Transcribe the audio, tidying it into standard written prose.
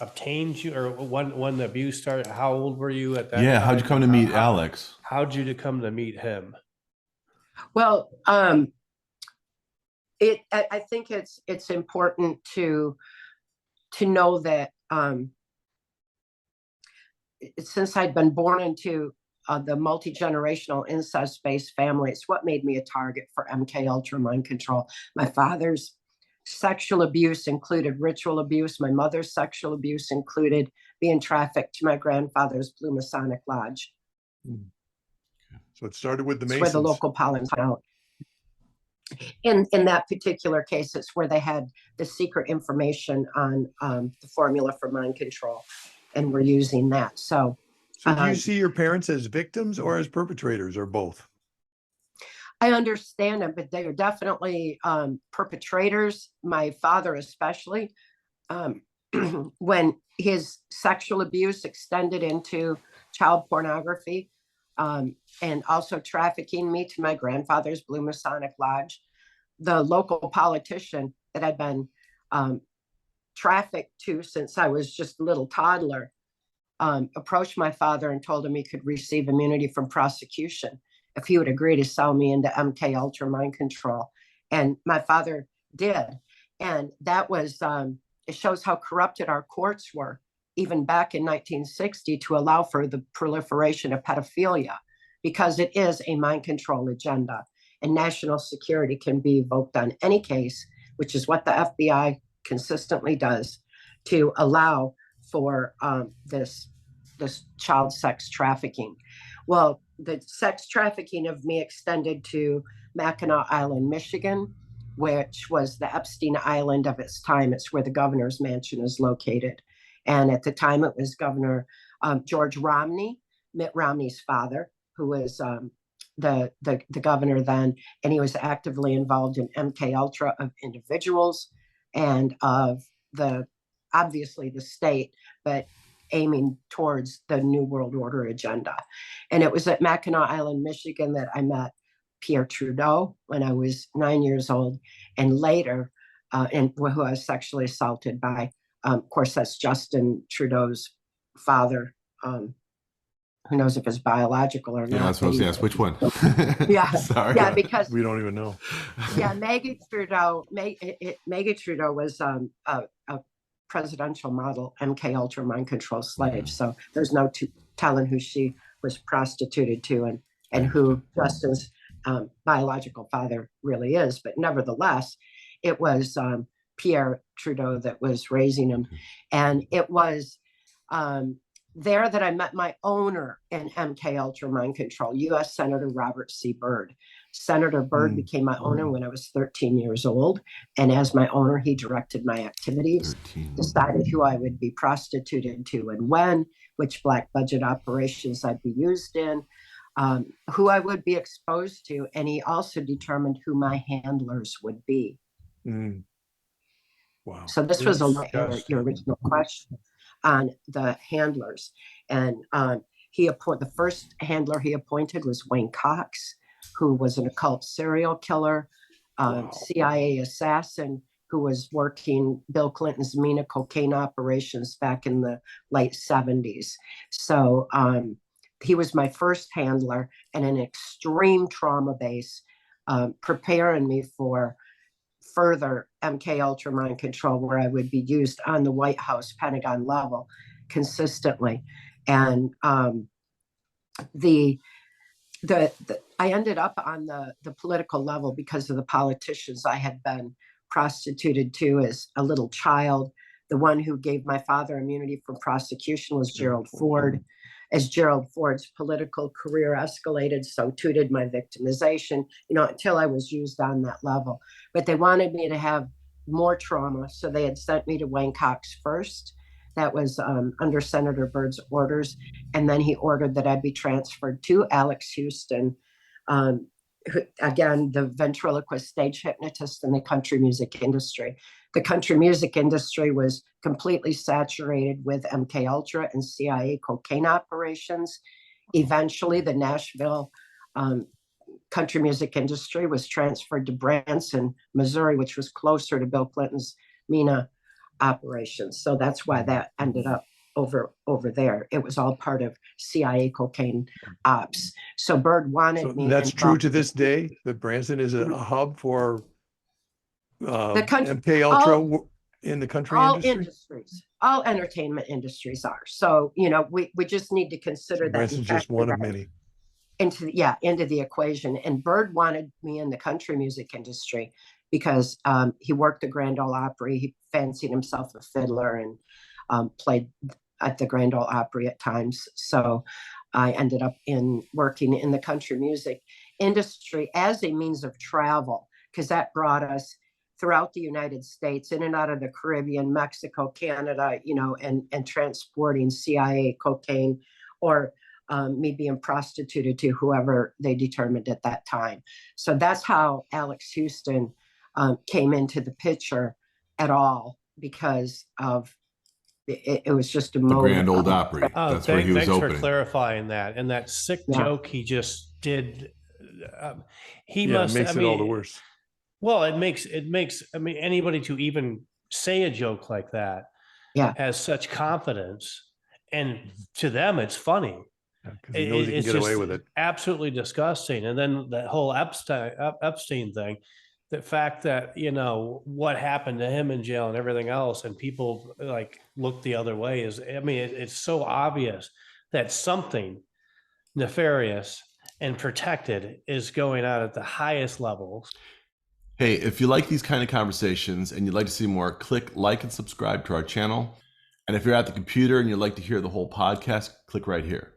obtained you, or when the abuse started? How old were you at that Yeah, time? how'd you come to meet Alex? How'd you to come to meet him? Well, I think it's important to know that since I'd been born into the multi-generational incest-based family, it's what made me a target for MK Ultra mind control. My father's sexual abuse included ritual abuse. My mother's sexual abuse included being trafficked to my grandfather's Blue Masonic Lodge. So it started with the It's Masons. where the local politics out. In that particular case, it's where they had the secret information on the formula for mind control, and we're using that. So do you see your parents as victims or as perpetrators, or both? I understand them, but they are definitely perpetrators. My father, especially, when his sexual abuse extended into child pornography, and also trafficking me to my grandfather's Blue Masonic Lodge. The local politician that I'd been trafficked to since I was just a little toddler approached my father and told him he could receive immunity from prosecution if he would agree to sell me into MK Ultra mind control. And my father did. And that was, it shows how corrupted our courts were, even back in 1960, to allow for the proliferation of pedophilia, because it is a mind control agenda, and national security can be evoked on any case, which is what the FBI consistently does, to allow for this child sex trafficking. Well, the sex trafficking of me extended to Mackinac Island, Michigan, which was the Epstein Island of its time. It's where the governor's mansion is located. And at the time, it was Governor George Romney, Mitt Romney's father, who was the governor then, and he was actively involved in MK Ultra of individuals and of obviously the state, but aiming towards the New World Order agenda. And it was at Mackinac Island, Michigan, that I met Pierre Trudeau when I was 9 years old, and later, and who I was sexually assaulted by. Of course, that's Justin Trudeau's father. Who knows if it's biological or not? Yeah, that's what I was asking. Which one? Yeah, sorry. Yeah, because we don't even know. Yeah, Maggie Trudeau. Maggie Trudeau was a presidential model MK Ultra mind control slave. So there's no telling who she was prostituted to and who Justin's biological father really is. But nevertheless, it was Pierre Trudeau that was raising him, and it was there that I met my owner in MK Ultra mind control, U.S. Senator Robert C. Byrd. Senator Byrd became my owner when I was 13 years old. And as my owner, he directed my activities, decided who I would be prostituted to and when, which black budget operations I'd be used in, who I would be exposed to. And he also determined who my handlers would be. Wow. So this was your original question on the handlers. And the first handler he appointed was Wayne Cox, who was an occult serial killer, CIA assassin who was working Bill Clinton's Mina cocaine operations back in the late 70s. So he was my first handler, and an extreme trauma base, preparing me for further MK Ultra mind control, where I would be used on the White House, Pentagon level consistently. And I ended up on the political level because of the politicians I had been prostituted to as a little child. The one who gave my father immunity from prosecution was Gerald Ford. As Gerald Ford's political career escalated, so too did my victimization, until I was used on that level. But they wanted me to have more trauma, so they had sent me to Wayne Cox first. That was under Senator Byrd's orders. And then he ordered that I be transferred to Alex Houston, again, the ventriloquist stage hypnotist in the country music industry. The country music industry was completely saturated with MK Ultra and CIA cocaine operations. Eventually, the Nashville country music industry was transferred to Branson, Missouri, which was closer to Bill Clinton's Mina operations. So that's why that ended up over there. It was all part of CIA cocaine ops. So Bird wanted So me. that's true involved. to this day, that Branson is a hub for The country, MK Ultra in the country all industry? industries, all entertainment industries are. So, we just need to consider that. Branson's just one of many. Into the equation. And Bird wanted me in the country music industry because he worked the Grand Ole Opry. He fancied himself a fiddler and played at the Grand Ole Opry at times. So I ended up working in the country music industry as a means of travel, because that brought us throughout the United States, in and out of the Caribbean, Mexico, Canada, and transporting CIA cocaine, or me being prostituted to whoever they determined at that time. So that's how Alex Houston came into the picture at all, because of it was just a The moment. Grand Ole Opry. Oh, That's where he was thanks for opening. clarifying that. And that sick joke he just did. He Yeah, must. it makes it all the worse. Well, it makes. I mean, anybody to even say a joke like that, has such confidence, and to them, it's funny. Because he knows he can get away with it. Absolutely disgusting. And then that whole Epstein thing, the fact that, what happened to him in jail and everything else, and people like look the other way it's so obvious that something nefarious and protected is going on at the highest levels. Hey, if you like these kind of conversations and you'd like to see more, click like and subscribe to our channel. And if you're at the computer and you'd like to hear the whole podcast, click right here.